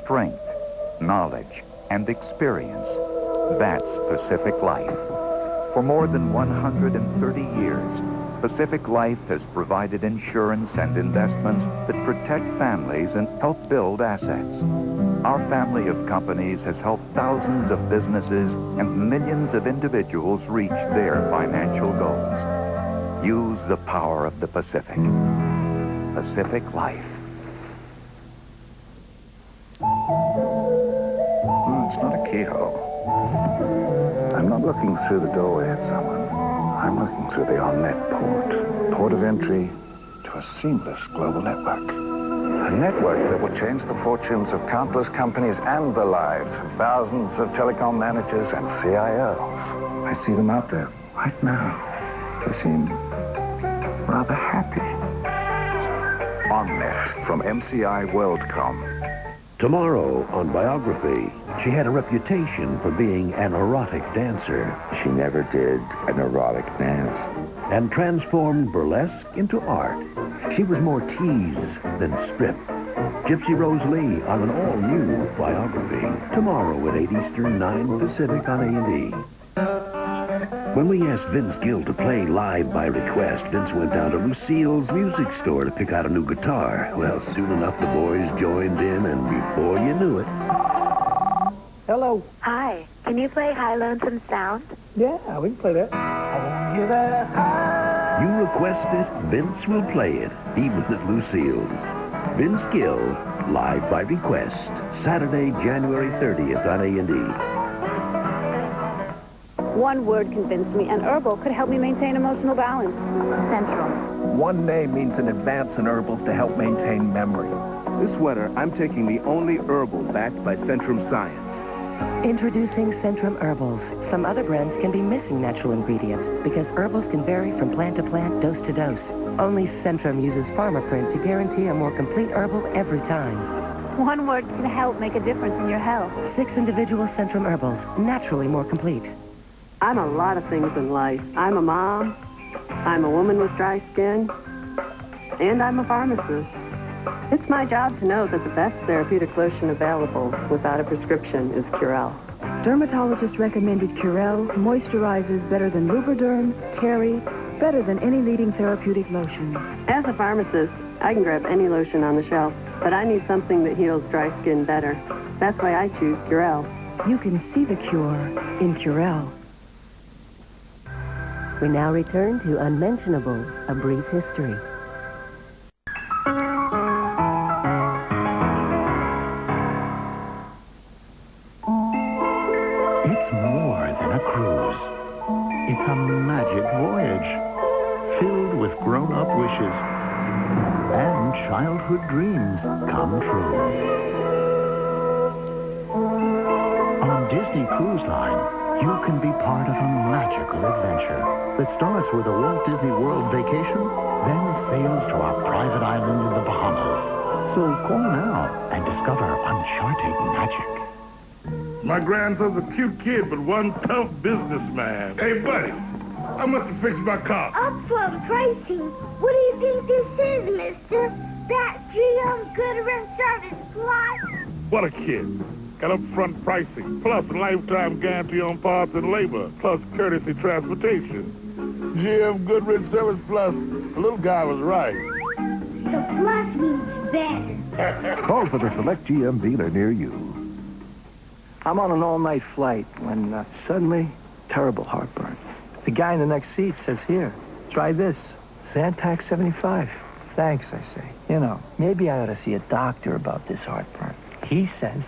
strength, knowledge, and experience. That's Pacific Life. For more than 130 years, Pacific Life has provided insurance and investments that protect families and help build assets. Our family of companies has helped thousands of businesses and millions of individuals reach their financial goals. Use the power of the Pacific. Pacific Life. It's not a keyhole. I'm not looking through the doorway at someone. I'm looking through the on-net port of entry to a seamless global network. A network that will change the fortunes of countless companies and the lives of thousands of telecom managers and CIOs. I see them out there right now. They seem rather happy. On-net from MCI WorldCom. Tomorrow on Biography, she had a reputation for being an erotic dancer. She never did an erotic dance. And transformed burlesque into art. She was more tease than strip. Gypsy Rose Lee on an all-new Biography. Tomorrow at 8 Eastern, 9 Pacific on A&E. When we asked Vince Gill to play live by request, Vince went down to Lucille's music store to pick out a new guitar. Well, soon enough, the boys joined in, and before you knew it... Hello. Hi. Can you play High Lonesome Sound? Yeah, we can play that. I want you that high. You request it, Vince will play it, even at Lucille's. Vince Gill, live by request, Saturday, January 30th on A&E. One word convinced me an herbal could help me maintain emotional balance. Central. One name means an advance in herbals to help maintain memory. This winter, I'm taking the only herbal backed by Centrum Science. Introducing Centrum Herbals. Some other brands can be missing natural ingredients because herbals can vary from plant to plant, dose to dose. Only Centrum uses pharma print to guarantee a more complete herbal every time. One word can help make a difference in your health. 6 individual Centrum Herbals, naturally more complete. I'm a lot of things in life. I'm a mom, I'm a woman with dry skin, and I'm a pharmacist. It's my job to know that the best therapeutic lotion available without a prescription is Curel. Dermatologist recommended Curel moisturizes better than Lubriderm, Terry, better than any leading therapeutic lotion. As a pharmacist, I can grab any lotion on the shelf, but I need something that heals dry skin better. That's why I choose Curel. You can see the cure in Curel. We now return to Unmentionables, a brief history. It's more than a cruise. It's a magic voyage filled with grown-up wishes and childhood dreams come true. On Disney Cruise Line, you can be part of a magical adventure that starts with a Walt Disney World vacation, then sails to our private island in the Bahamas. So call now and discover uncharted magic. My grandson's a cute kid, but one tough businessman. Hey, buddy, how much to fix my car? Upfront pricing. What do you think this is, mister? That GM Goodwrench Service Plus? What a kid. Got upfront pricing, plus a lifetime guarantee on parts and labor, plus courtesy transportation. GM Goodwrench Service Plus. The little guy was right. The plus means better. Call for the select GM dealer near you. I'm on an all-night flight when suddenly, terrible heartburn. The guy in the next seat says, here, try this. Zantac 75. Thanks, I say. You know, maybe I ought to see a doctor about this heartburn. He says,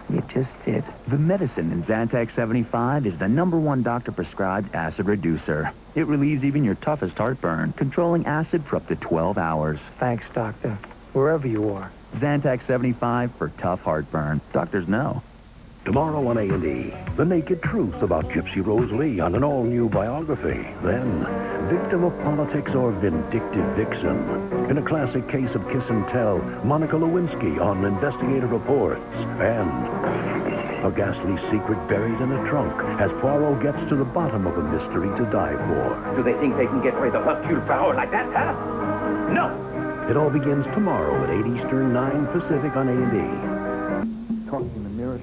you just did. The medicine in Zantac 75 is the #1 doctor-prescribed acid reducer. It relieves even your toughest heartburn, controlling acid for up to 12 hours. Thanks, doctor. Wherever you are. Zantac 75 for tough heartburn. Doctors know. Tomorrow on A&E, the naked truth about Gypsy Rose Lee on an all-new Biography. Then, victim of politics or vindictive vixen. In a classic case of kiss and tell, Monica Lewinsky on Investigative Reports. And a ghastly secret buried in a trunk as Poirot gets to the bottom of a mystery to die for. Do they think they can get rid of Hercule Poirot like that, huh? No! It all begins tomorrow at 8 Eastern, 9 Pacific on A&E.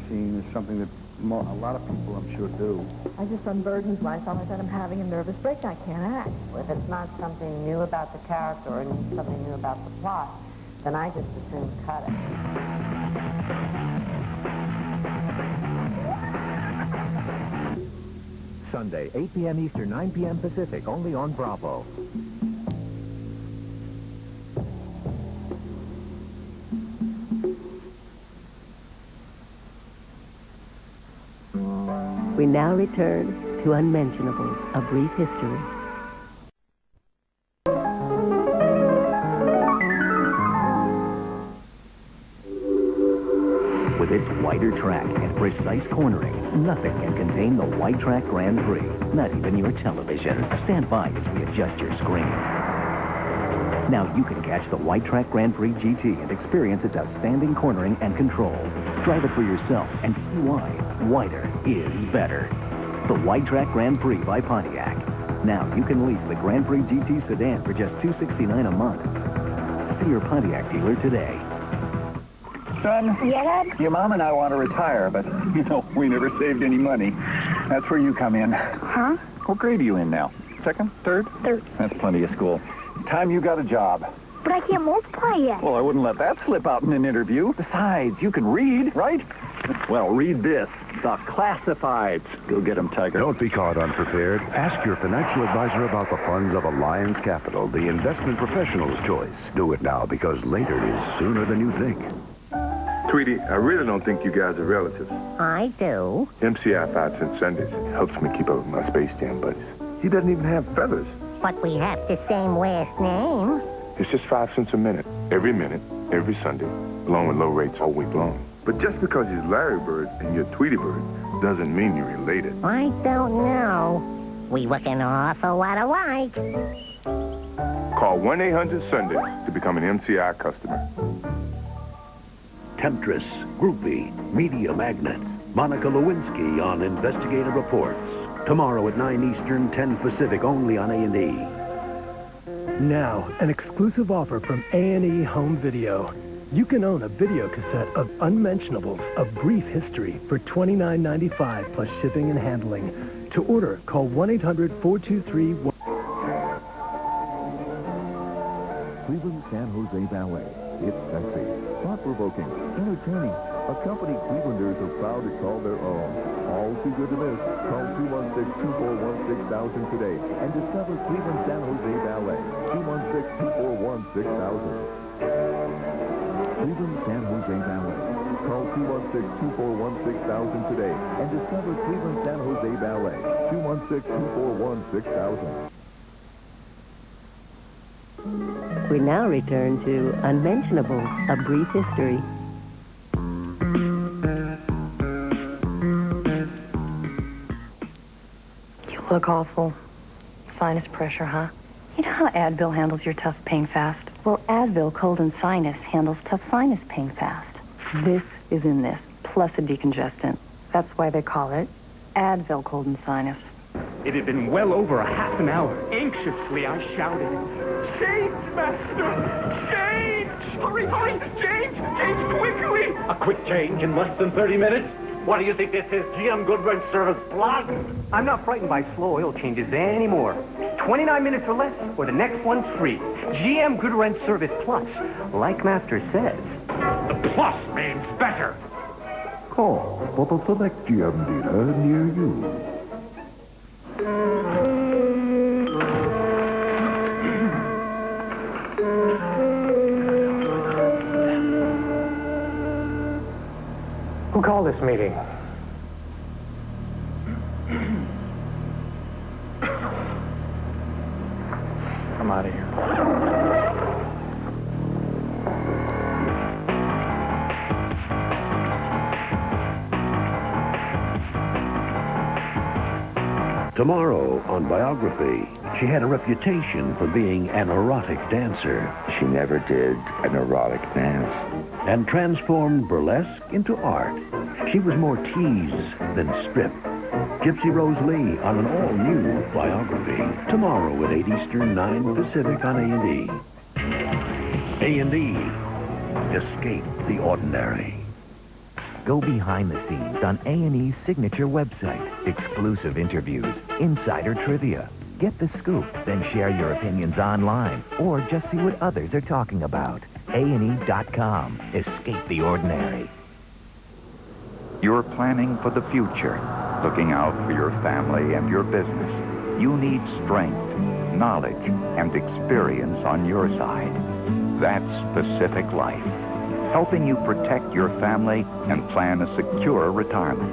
scene is something that a lot of people, I'm sure, do. I just unburdened myself. I said I'm having a nervous breakdown. I can't act. Well, if it's not something new about the character or something new about the plot, then I just assume cut it. Sunday, 8 p.m. Eastern, 9 p.m. Pacific, only on Bravo. We now return to Unmentionables, a brief history. With its wider track and precise cornering, nothing can contain the WideTrack Grand Prix, not even your television. Stand by as we adjust your screen. Now you can catch the WideTrack Grand Prix GT and experience its outstanding cornering and control. Drive it for yourself and see why wider is better. The WideTrack Grand Prix by Pontiac. Now you can lease the Grand Prix GT sedan for just $269 a month. See your Pontiac dealer today. Son? Yeah, Dad? Your mom and I want to retire, but, you know, we never saved any money. That's where you come in. Huh? What grade are you in now? Second? Third? Third. That's plenty of school. Time you got a job. But I can't multiply yet. Well, I wouldn't let that slip out in an interview. Besides, you can read, right? Well, read this. The classifieds. Go get them, Tiger. Don't be caught unprepared. Ask your financial advisor about the funds of Alliance Capital, the investment professional's choice. Do it now, because later is sooner than you think. Tweety, I really don't think you guys are relatives. I do. MCI 5 cent Sundays helps me keep up with my Space Jam buddies. He doesn't even have feathers. But we have the same last name. It's just 5 cents a minute, every Sunday, along with low rates all week long. But just because he's Larry Bird and you're Tweety Bird doesn't mean you're related. I don't know. We look an awful lot alike. Call 1-800-SUNDAY to become an MCI customer. Temptress, groupie, media magnet. Monica Lewinsky on Investigative Reports. Tomorrow at 9 Eastern, 10 Pacific, only on A&E. Now, an exclusive offer from A&E Home Video. You can own a video cassette of Unmentionables, A Brief History, for $29.95 plus shipping and handling. To order, call 1-800-423... Cleveland San Jose Ballet. It's sexy, thought-provoking, entertaining. A company Clevelanders are proud to call their own. All too good to miss. Call 216-241-6000 today and discover Cleveland San Jose Ballet. 216-241-6000. Cleveland San Jose Ballet. Call 216-241-6000 today and discover Cleveland San Jose Ballet. 216-241-6000. We now return to Unmentionables, a brief history. You look awful. Sinus pressure, huh? You know how Advil handles your tough pain fast? Well, Advil Cold and Sinus handles tough sinus pain fast. This is in this, plus a decongestant. That's why they call it Advil Cold and Sinus. It had been well over a half an hour. Anxiously, I shouted, "Change, Master! Change! Hurry, hurry! Change! Change quickly!" A quick change in less than 30 minutes? What do you think this is, GM Goodwrench Service Plus? I'm not frightened by slow oil changes anymore. 29 minutes or less, or the next one's free. GM Goodwrench Service Plus. Like Master says, the plus means better. Call for the select GM dealer near you. Who called this meeting? I'm out of here. Tomorrow on Biography, she had a reputation for being an erotic dancer. She never did an erotic dance. And transformed burlesque into art. She was more tease than strip. Gypsy Rose Lee on an all-new Biography. Tomorrow at 8 Eastern, 9 Pacific on A&E. A&E. Escape the ordinary. Go behind the scenes on A&E's signature website. Exclusive interviews, insider trivia. Get the scoop, then share your opinions online, or just see what others are talking about. A&E.com. Escape the ordinary. You're planning for the future, looking out for your family and your business. You need strength, knowledge, and experience on your side. That's Pacific Life, helping you protect your family and plan a secure retirement.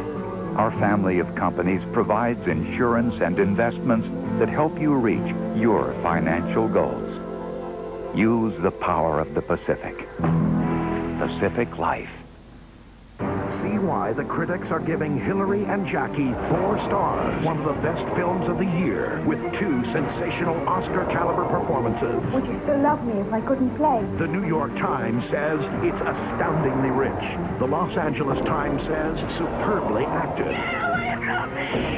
Our family of companies provides insurance and investments that help you reach your financial goals. Use the power of the Pacific. Pacific Life. See why the critics are giving Hilary and Jackie 4 stars. One of the best films of the year, with 2 sensational Oscar-caliber performances. Would you still love me if I couldn't play? The New York Times says it's astoundingly rich. The Los Angeles Times says superbly acted.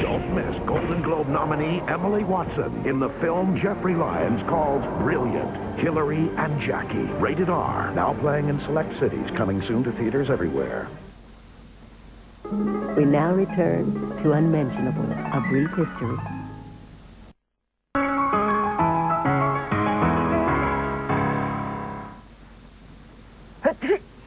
Don't miss Golden Globe nominee Emily Watson in the film Jeffrey Lyons calls Brilliant. Hilary and Jackie. Rated R. Now playing in select cities. Coming soon to theaters everywhere. We now return to Unmentionables, A Brief History.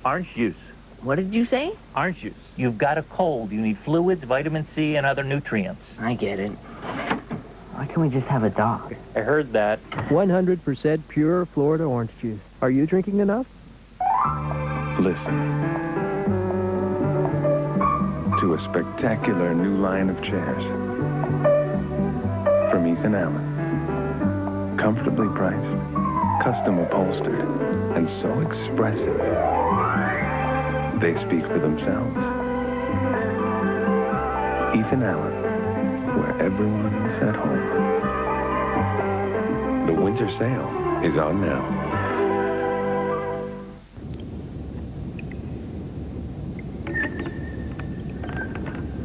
Orange juice. What did you say? Orange juice. You've got a cold. You need fluids, vitamin C, and other nutrients. I get it. Why can't we just have a dog? I heard that. 100% pure Florida orange juice. Are you drinking enough? Listen to a spectacular new line of chairs from Ethan Allen. Comfortably priced, custom upholstered, and so expressive. They speak for themselves. Ethan Allen, where everyone is at home. The winter sale is on now.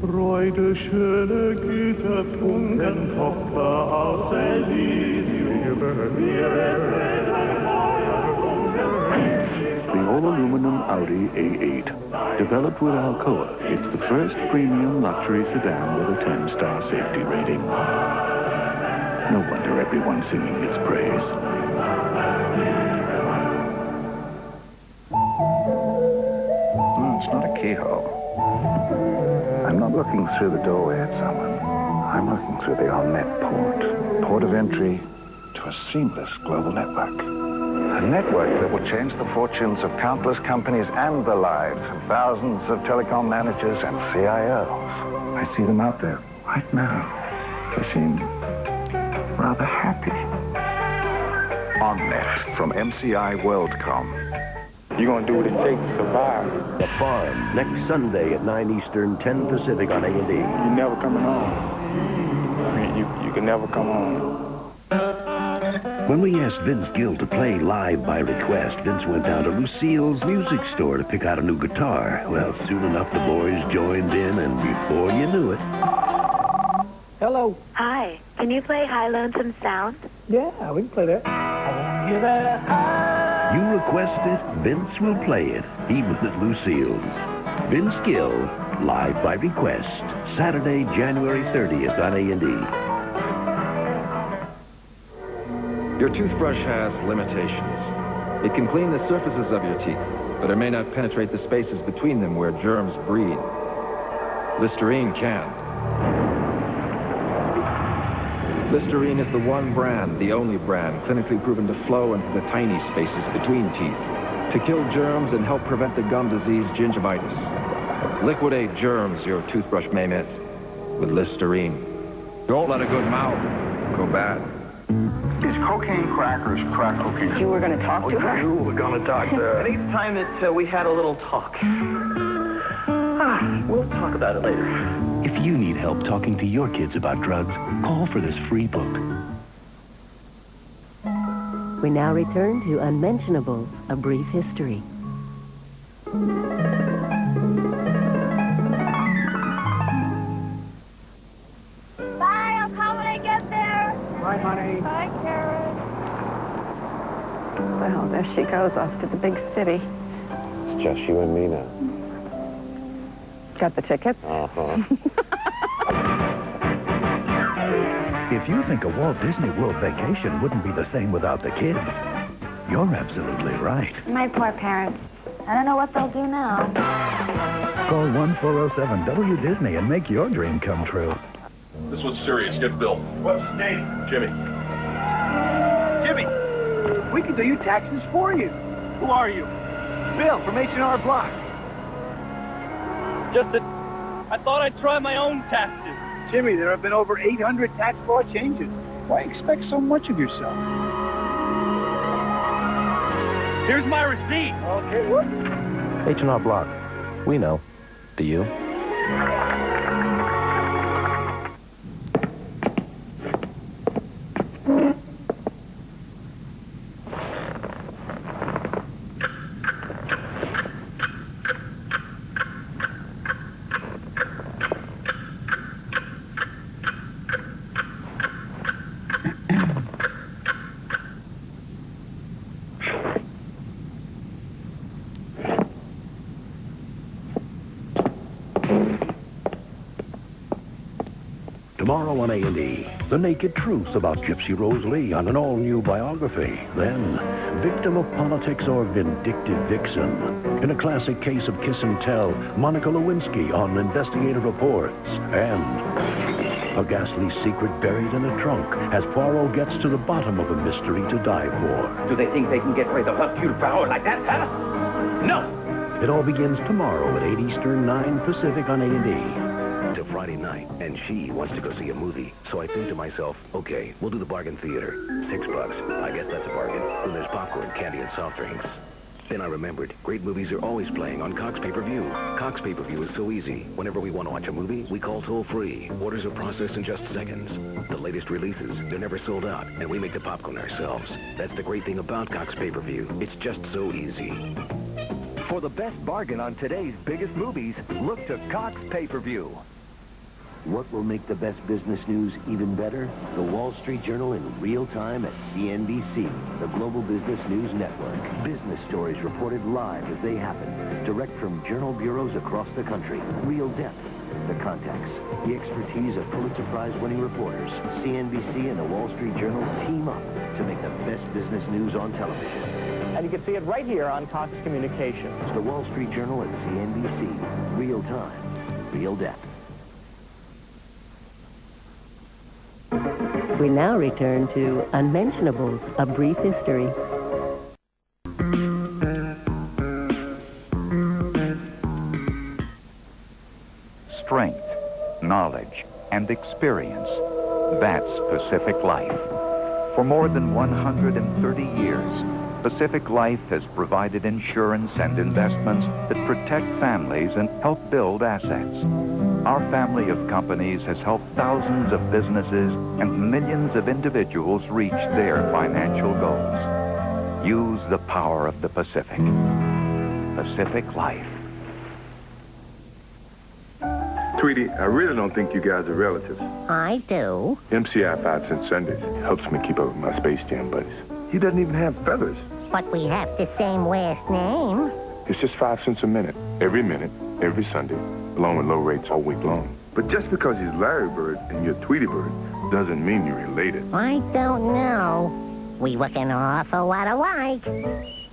Freude, schöne Güte, Funken, Tochter aus Elysium. The all-aluminum Audi A8. Developed with Alcoa, it's the first premium luxury sedan with a 10-star safety rating. No wonder everyone's singing its praise. No, it's not a keyhole. I'm not looking through the doorway at someone. I'm looking through the on-net port of entry to a seamless global network. A network that will change the fortunes of countless companies and the lives of thousands of telecom managers and CIOs. I see them out there right now. They seem rather happy. On-net from MCI WorldCom. You're going to do what it takes to survive. The Farm, next Sunday at 9 Eastern, 10 Pacific on A&E. You're never coming home. You can never come home. When we asked Vince Gill to play live by request, Vince went down to Lucille's music store to pick out a new guitar. Well, soon enough, the boys joined in, and before you knew it... Hello. Hi. Can you play High Lonesome Sound? Yeah, we can play that. You request it, Vince will play it, even at Lucille's. Vince Gill, live by request, Saturday, January 30th on A&E. Your toothbrush has limitations. It can clean the surfaces of your teeth, but it may not penetrate the spaces between them where germs breed. Listerine can. Listerine is the one brand, the only brand, clinically proven to flow into the tiny spaces between teeth to kill germs and help prevent the gum disease gingivitis. Liquidate germs your toothbrush may miss with Listerine. Don't let a good mouth go bad. Is cocaine crackers crack cocaine? You were going to talk to her? You were going to talk to her. I think it's time that we had a little talk. We'll talk about it later. If you need help talking to your kids about drugs, call for this free book. We now return to Unmentionables, A Brief History. Bye, I'll call when I get there. Bye, honey. Bye, Karen. Well, there she goes off to the big city. It's just you and me now. Got the tickets? If you think a Walt Disney World vacation wouldn't be the same without the kids, you're absolutely right. My poor parents. I don't know what they'll do now. Call 1-407-WDisney and make your dream come true. This one's serious. Get Bill. What's his name? Jimmy. Jimmy, we can do your taxes for you. Who are you? Bill from H&R Block. Just that I thought I'd try my own taxes. Jimmy, there have been over 800 tax law changes. Why expect so much of yourself? Here's my receipt. Okay, what? H&R Block. We know. Do you? Tomorrow on A&E, the naked truth about Gypsy Rose Lee on an all-new biography. Then, victim of politics or vindictive vixen. In a classic case of kiss and tell, Monica Lewinsky on Investigative Reports. And a ghastly secret buried in a trunk as Poirot gets to the bottom of a mystery to die for. Do they think they can get rid of her feudal power like that, huh? No! It all begins tomorrow at 8 Eastern, 9 Pacific on A&E. Till Friday night, and she wants to go see a movie. So I think to myself, okay, we'll do the bargain theater. $6. I guess that's a bargain. Then there's popcorn, candy, and soft drinks. Then I remembered, great movies are always playing on Cox Pay-Per-View. Cox Pay-Per-View is so easy. Whenever we want to watch a movie, we call toll-free. Orders are processed in just seconds. The latest releases, they're never sold out, and we make the popcorn ourselves. That's the great thing about Cox Pay-Per-View. It's just so easy. For the best bargain on today's biggest movies, look to Cox Pay-Per-View. What will make the best business news even better? The Wall Street Journal in real time at CNBC, the Global Business News Network. Business stories reported live as they happen, direct from journal bureaus across the country. Real depth, the context, the expertise of Pulitzer Prize-winning reporters. CNBC and the Wall Street Journal team up to make the best business news on television. And you can see it right here on Cox Communications. The Wall Street Journal at CNBC, real time, real depth. We now return to Unmentionables, A Brief History. Strength, knowledge, and experience. That's Pacific Life. For more than 130 years, Pacific Life has provided insurance and investments that protect families and help build assets. Our family of companies has helped thousands of businesses and millions of individuals reach their financial goals. Use the power of the Pacific. Pacific Life. Tweety, I really don't think you guys are relatives. I do. MCI 5 Cent Sundays helps me keep up with my Space Jam buddies. He doesn't even have feathers. But we have the same last name. It's just 5 cents a minute, every Sunday, along with low rates all week long. But just because he's Larry Bird and you're Tweety Bird doesn't mean you're related. I don't know. We look an awful lot alike.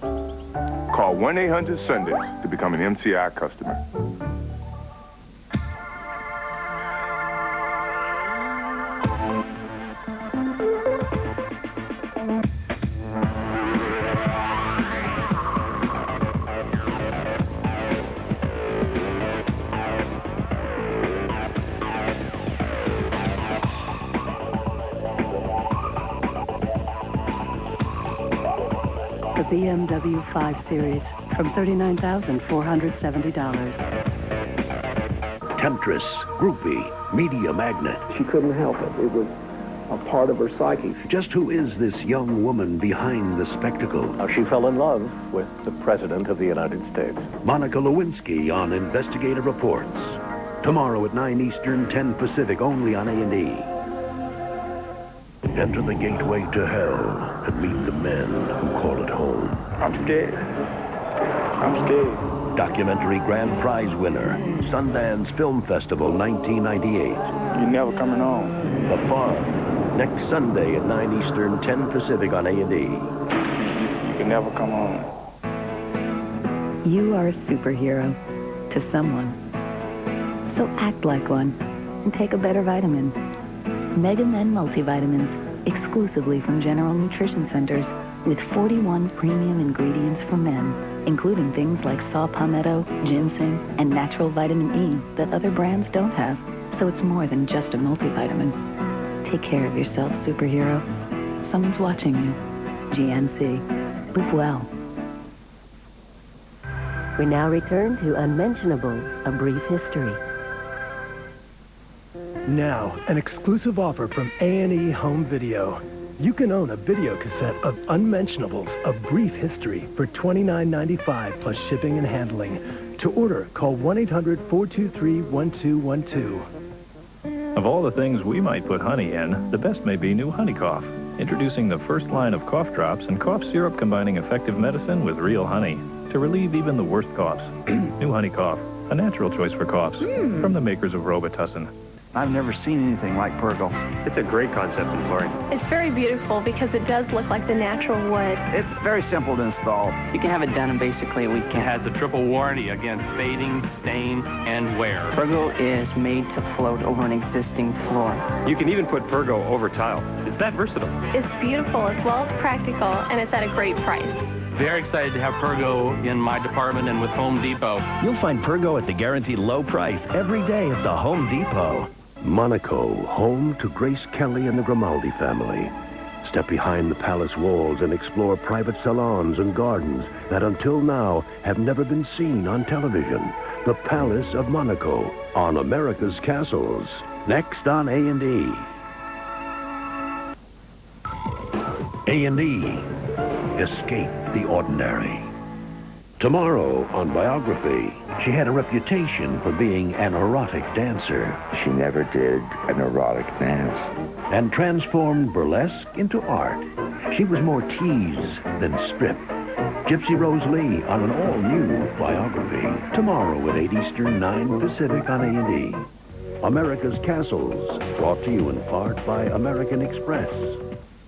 Call 1-800-SUNDAY to become an MCI customer. The BMW 5 Series from $39,470. Temptress, groupie, media magnet. She couldn't help it. It was a part of her psyche. Just who is this young woman behind the spectacle? She fell in love with the President of the United States. Monica Lewinsky on Investigative Reports. Tomorrow at 9 Eastern, 10 Pacific, only on A&E. Enter the gateway to hell and meet the men who call it home. I'm scared. I'm scared. Documentary Grand Prize winner, Sundance Film Festival 1998. You're never coming home. The Farm, next Sunday at 9 Eastern, 10 Pacific on A&E. You can never come home. You are a superhero to someone. So act like one and take a better vitamin. Mega Men multivitamins, exclusively from General Nutrition Centers, with 41 premium ingredients for men, including things like saw palmetto, ginseng, and natural vitamin E that other brands don't have. So it's more than just a multivitamin. Take care of yourself, superhero. Someone's watching you. GNC. Live well. We now return to Unmentionables, A Brief History. Now, an exclusive offer from A&E Home Video. You can own a video cassette of Unmentionables, A Brief History for $29.95 plus shipping and handling. To order, call 1-800-423-1212. Of all the things we might put honey in, the best may be new Honey Cough. Introducing the first line of cough drops and cough syrup combining effective medicine with real honey to relieve even the worst coughs. New Honey Cough, a natural choice for coughs from the makers of Robitussin. I've never seen anything like Pergo. It's a great concept in flooring. It's very beautiful because it does look like the natural wood. It's very simple to install. You can have it done in basically a weekend. It has a triple warranty against fading, stain, and wear. Pergo is made to float over an existing floor. You can even put Pergo over tile. It's that versatile. It's beautiful as well as practical, and it's at a great price. Very excited to have Pergo in my department and with Home Depot. You'll find Pergo at the guaranteed low price every day at the Home Depot. Monaco, home to Grace Kelly and the Grimaldi family. Step behind the palace walls and explore private salons and gardens that until now have never been seen on television. The Palace of Monaco on America's Castles. Next on A&E. A&E. Escape the ordinary. Tomorrow on Biography, she had a reputation for being an erotic dancer. She never did an erotic dance. And transformed burlesque into art. She was more tease than strip. Gypsy Rose Lee on an all-new Biography. Tomorrow at 8 Eastern, 9 Pacific on A&E. America's Castles, brought to you in part by American Express.